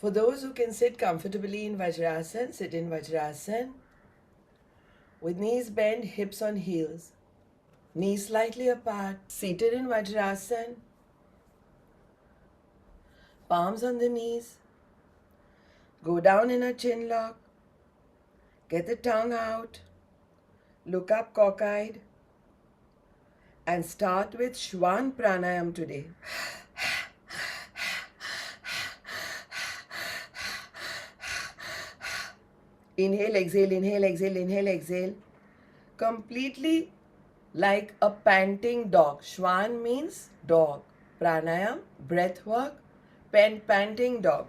For those who can sit comfortably in Vajrasana, sit in Vajrasana with knees bent, hips on heels, knees slightly apart, seated in Vajrasana, palms on the knees, go down in a chin lock, get the tongue out, look up cockeyed, and start with Shwan Pranayam today. Inhale, exhale, inhale, exhale, inhale, exhale. Completely like a panting dog. Shwan means dog. Pranayam, breath work, panting dog.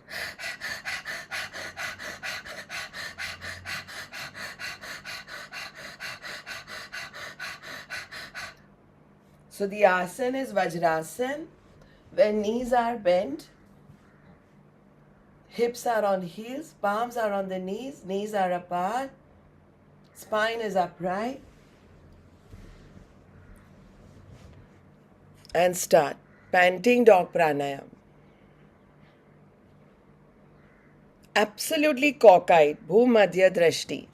So the asana is Vajrasana, when knees are bent, hips are on heels, palms are on the knees are apart, spine is upright. And start. Panting dog pranayam. Absolutely cockeyed. Bhumadhya drashti.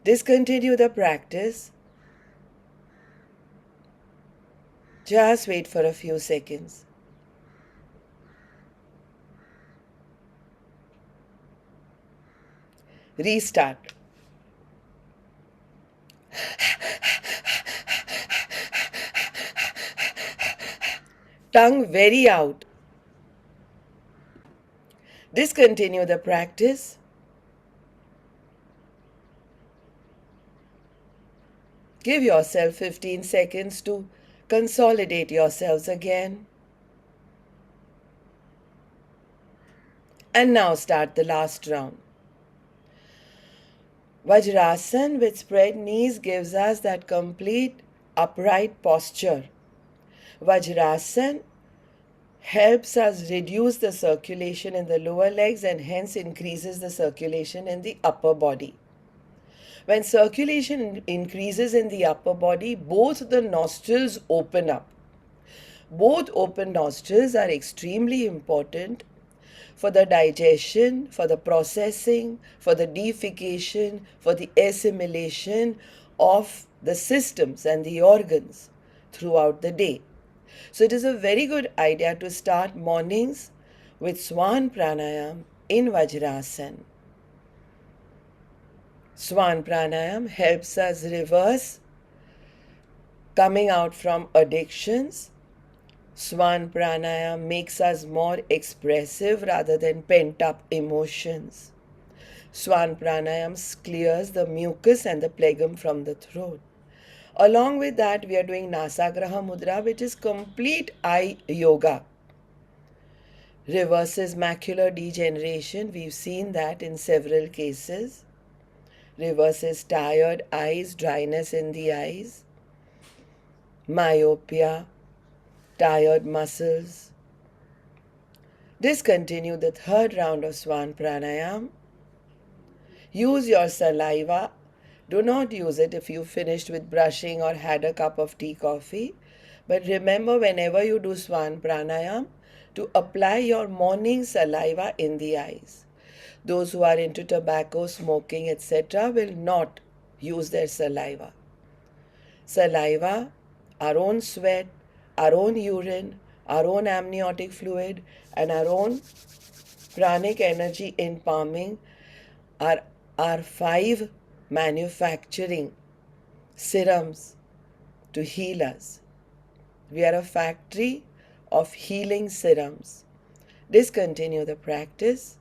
Discontinue the practice. Just wait for a few seconds. Restart. Tongue very out. Discontinue the practice. Give yourself 15 seconds to consolidate yourselves again. And now start the last round. Vajrasana with spread knees gives us that complete upright posture. Vajrasana helps us reduce the circulation in the lower legs and hence increases the circulation in the upper body. When circulation increases in the upper body, both the nostrils open up. Both open nostrils are extremely important for the digestion, for the processing, for the defecation, for the assimilation of the systems and the organs throughout the day. So it is a very good idea to start mornings with Swan Pranayam in Vajrasana. Swan Pranayam helps us reverse coming out from addictions. Swan Pranayam makes us more expressive rather than pent up emotions. Swan Pranayam clears the mucus and the phlegm from the throat. Along with that, we are doing Nasagraha Mudra, which is complete eye yoga. Reverses macular degeneration. We've seen that in several cases. Reverses tired eyes, dryness in the eyes, myopia, tired muscles. Discontinue the third round of Swan Pranayam. Use your saliva. Do not use it if you finished with brushing or had a cup of tea, coffee. But remember, whenever you do Swan Pranayam, to apply your morning saliva in the eyes. Those who are into tobacco, smoking, etc. will not use their saliva. Saliva, our own sweat, our own urine, our own amniotic fluid, and our own pranic energy embalming are our 5 manufacturing serums to heal us. We are a factory of healing serums. Discontinue the practice.